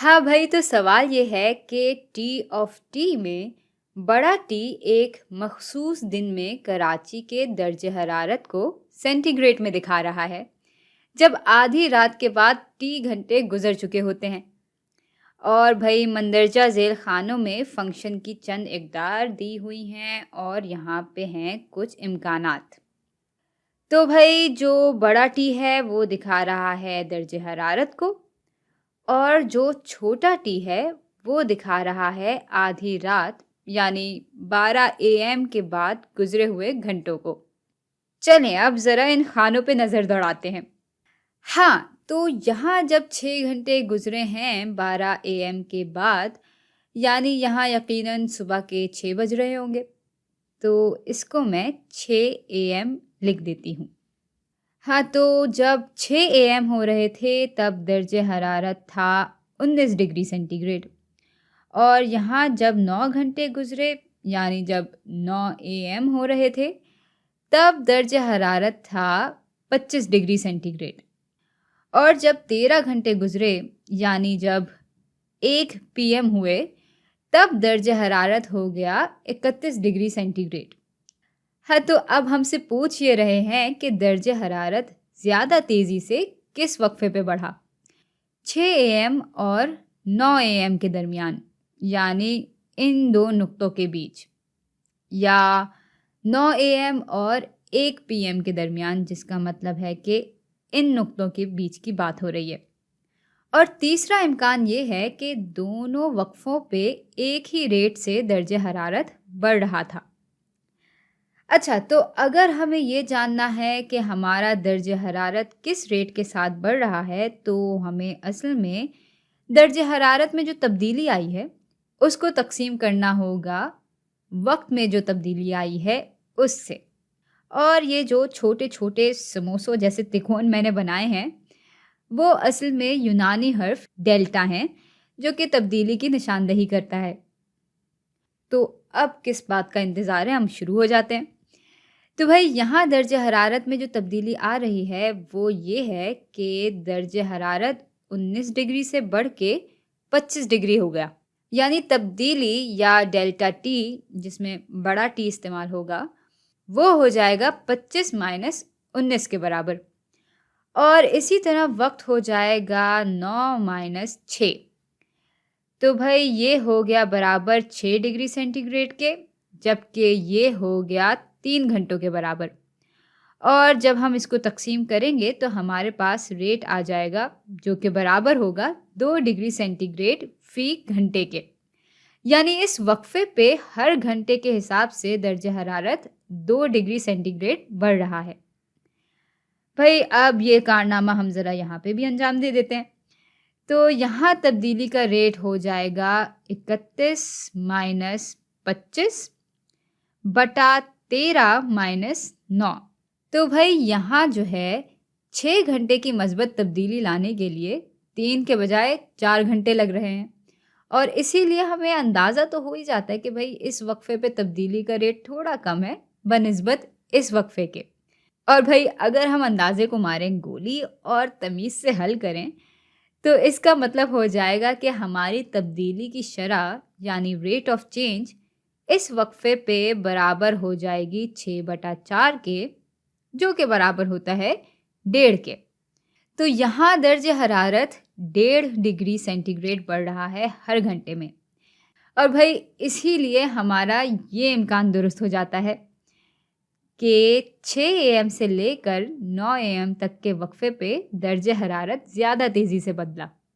हाँ भाई, तो सवाल ये है कि टी ऑफ टी में बड़ा टी एक मखसूस दिन में कराची के दर्जे हरारत को सेंटीग्रेड में दिखा रहा है, जब आधी रात के बाद टी घंटे गुजर चुके होते हैं। और भाई मंदरजा झेल खानों में फंक्शन की चंद इकदार दी हुई हैं और यहाँ पे हैं कुछ इम्कानात। तो भाई जो बड़ा टी है वो दिखा रहा है दर्जे हरारत को, और जो छोटा टी है वो दिखा रहा है आधी रात यानी 12 एएम के बाद गुजरे हुए घंटों को। चलें अब ज़रा इन खानों पे नज़र दौड़ाते हैं। हाँ, तो यहाँ जब 6 घंटे गुजरे हैं 12 एएम के बाद, यानी यहाँ यकीनन सुबह के 6 बज रहे होंगे। तो इसको मैं 6 एएम लिख देती हूँ। हाँ, तो जब 6 एएम हो रहे थे तब दर्जे हरारत था 19 डिग्री सेंटीग्रेड, और यहाँ जब 9 घंटे गुजरे यानी जब 9 एएम हो रहे थे तब दर्जे हरारत था 25 डिग्री सेंटीग्रेड, और जब 13 घंटे गुजरे यानी जब 1 पीएम हुए तब दर्जे हरारत हो गया 31 डिग्री सेंटीग्रेड। हाँ, तो अब हमसे पूछ ये रहे हैं कि दर्जे हरारत ज़्यादा तेज़ी से किस वक्फे पे बढ़ा, 6 एएम और 9 एएम के दरमियान, यानी इन दो नुक्तों के बीच, या 9 एएम और 1 पीएम के दरमियान, जिसका मतलब है कि इन नुक्तों के बीच की बात हो रही है। और तीसरा इम्कान ये है कि दोनों वक्फों पे एक ही रेट से दर्जे हरारत बढ़ रहा था। अच्छा, तो अगर हमें ये जानना है कि हमारा दर्जे हरारत किस रेट के साथ बढ़ रहा है, तो हमें असल में दर्जे हरारत में जो तब्दीली आई है उसको तकसीम करना होगा वक्त में जो तब्दीली आई है उससे। और ये जो छोटे छोटे समोसों जैसे तिकोन मैंने बनाए हैं वो असल में यूनानी हर्फ डेल्टा हैं, जो कि तब्दीली की निशानदही करता है। तो अब किस बात का इंतज़ार है, हम शुरू हो जाते हैं। तो भाई यहाँ दर्जे हरारत में जो तब्दीली आ रही है वो ये है कि दर्जे हरारत 19 डिग्री से बढ़ के 25 डिग्री हो गया, यानी तब्दीली या डेल्टा टी, जिसमें बड़ा टी इस्तेमाल होगा, वो हो जाएगा 25 माइनस 19 के बराबर। और इसी तरह वक्त हो जाएगा 9 माइनस 6। तो भाई ये हो गया बराबर 6 डिग्री सेंटीग्रेड के, जबकि ये हो गया 3 घंटों के बराबर। और जब हम इसको तकसीम करेंगे तो हमारे पास रेट आ जाएगा जो कि बराबर होगा 2 डिग्री सेंटीग्रेड फी घंटे के, यानी इस वक्फे पे हर घंटे के हिसाब से दर्जे हरारत 2 डिग्री सेंटीग्रेड बढ़ रहा है। भाई अब ये कारनामा हम ज़रा यहाँ पे भी अंजाम दे देते हैं। तो यहाँ तब्दीली का रेट हो जाएगा 31 माइनस 25 बटा 13 माइनस 9। तो भाई यहाँ जो है 6 घंटे की मस्बत तब्दीली लाने के लिए 3 के बजाय 4 घंटे लग रहे हैं, और इसीलिए हमें अंदाज़ा तो हो ही जाता है कि भाई इस वक्फे पे तब्दीली का रेट थोड़ा कम है बनिस्बत इस वक्फे के। और भाई अगर हम अंदाजे को मारें गोली और तमीज़ से हल करें तो इसका मतलब हो जाएगा कि हमारी तब्दीली की शरह यानी रेट ऑफ चेंज इस वक्फे पे बराबर हो जाएगी 6/4 के, जो कि बराबर होता है 1.5 के। तो यहाँ दर्जे हरारत 1.5 डिग्री सेंटीग्रेड बढ़ रहा है हर घंटे में। और भाई इसीलिए हमारा ये इम्कान दुरुस्त हो जाता है कि 6 एएम से लेकर 9 एएम तक के वक्फे पे दर्जे हरारत ज़्यादा तेज़ी से बदला।